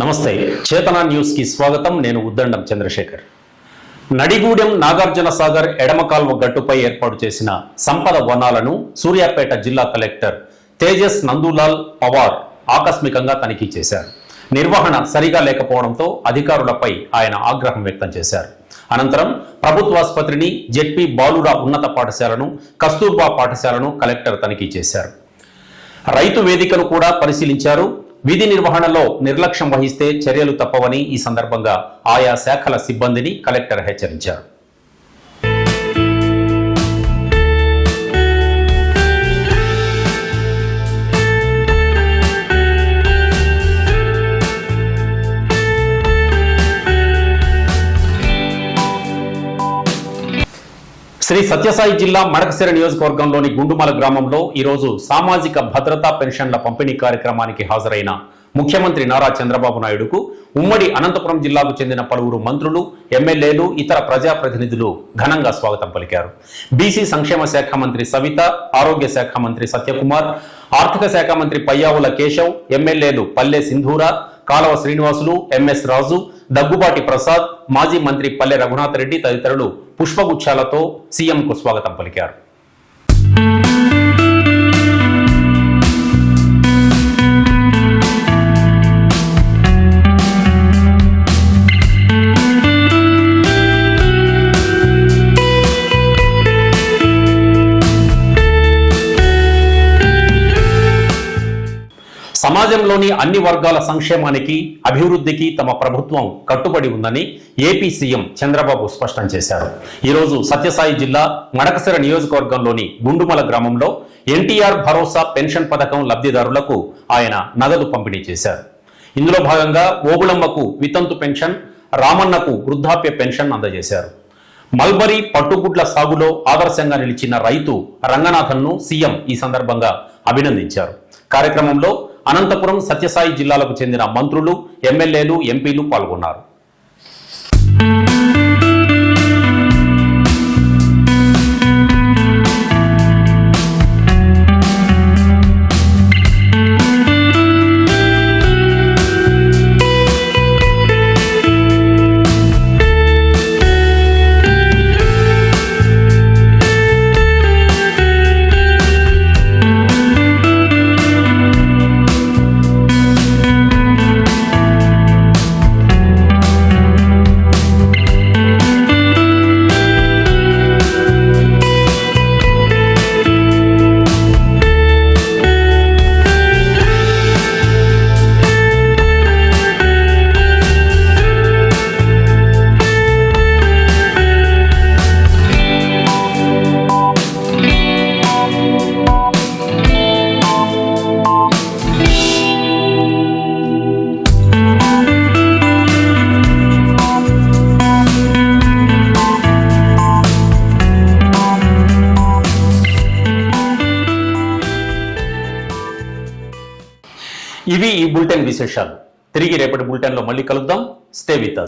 నమస్తే చేతన న్యూస్ కి స్వాగతం. నేను ఉద్దండం చంద్రశేఖర్. నడిగూడెం నాగార్జున సాగర్ ఎడమ కాల్వ గట్టుపై ఏర్పాటు చేసిన సంపద వనాలను సూర్యాపేట జిల్లా కలెక్టర్ తేజస్ నందులాల్ పవార్ ఆకస్మికంగా తనిఖీ చేశారు. నిర్వహణ సరిగా లేకపోవడంతో అధికారులపై ఆయన ఆగ్రహం వ్యక్తం చేశారు. అనంతరం ప్రభుత్వాసుపత్రిని జెడ్పీ బాలుర ఉన్నత పాఠశాలను కస్తూర్బా పాఠశాలను కలెక్టర్ తనిఖీ చేశారు. రైతు వేదికను కూడా పరిశీలించారు. విధి నిర్వహణలో నిర్లక్ష్యం వహిస్తే చర్యలు తప్పవని ఈ సందర్భంగా ఆయా శాఖల సిబ్బందిని కలెక్టర్ హెచ్చరించారు. శ్రీ సత్యసాయి జిల్లా మడకశిర నియోజకవర్గంలోని గుండుమల గ్రామంలో ఈరోజు సామాజిక భద్రతా పెన్షన్ల పంపిణీ కార్యక్రమానికి హాజరైన ముఖ్యమంత్రి నారా చంద్రబాబు నాయుడుకు ఉమ్మడి అనంతపురం జిల్లాకు చెందిన పలువురు మంత్రులు, ఎమ్మెల్యేలు, ఇతర ప్రజాప్రతినిధులు ఘనంగా స్వాగతం పలికారు. బీసీ సంక్షేమ శాఖ మంత్రి సవిత, ఆరోగ్య శాఖ మంత్రి సత్యకుమార్, ఆర్థిక శాఖ మంత్రి పయ్యావుల కేశవ్, ఎమ్మెల్యేలు పల్లె సింధూర, కాలవ శ్రీనివాసులు, ఎంఎస్ రాజు, దగ్గుబాటి ప్రసాద్, మాజీ మంత్రి పల్లె రఘునాథ్ రెడ్డి తదితరులు పుష్పగుచ్చాలతో సీఎంకు స్వాగతం పలికారు. సమాజంలోని అన్ని వర్గాల సంక్షేమానికి, అభివృద్ధికి తమ ప్రభుత్వం కట్టుబడి ఉందని ఏపీ సీఎం చంద్రబాబు స్పష్టం చేశారు. ఈరోజు సత్యసాయి జిల్లా మడకశిర నియోజకవర్గంలోని గుండుమల గ్రామంలో ఎన్టీఆర్ భరోసా పెన్షన్ పథకం లబ్ధిదారులకు ఆయన నగదు పంపిణీ చేశారు. ఇందులో భాగంగా ఓబుళమ్మకు వితంతు పెన్షన్, రామన్నకు వృద్ధాప్య పెన్షన్ అందజేశారు. మల్బరీ పట్టుగుడ్ల సాగులో ఆదర్శంగా నిలిచిన రైతు రంగనాథన్ను సీఎం ఈ సందర్భంగా అభినందించారు. కార్యక్రమంలో అనంతపురం, సత్యసాయి జిల్లాలకు చెందిన మంత్రులు, ఎమ్మెల్యేలు, ఎంపీలు పాల్గొన్నారు. ఇవి ఈ బులెటిన్ విశేషాలు. తిరిగి రేపటి బులెటిన్లో మళ్ళీ కలుద్దాం. Stay with us.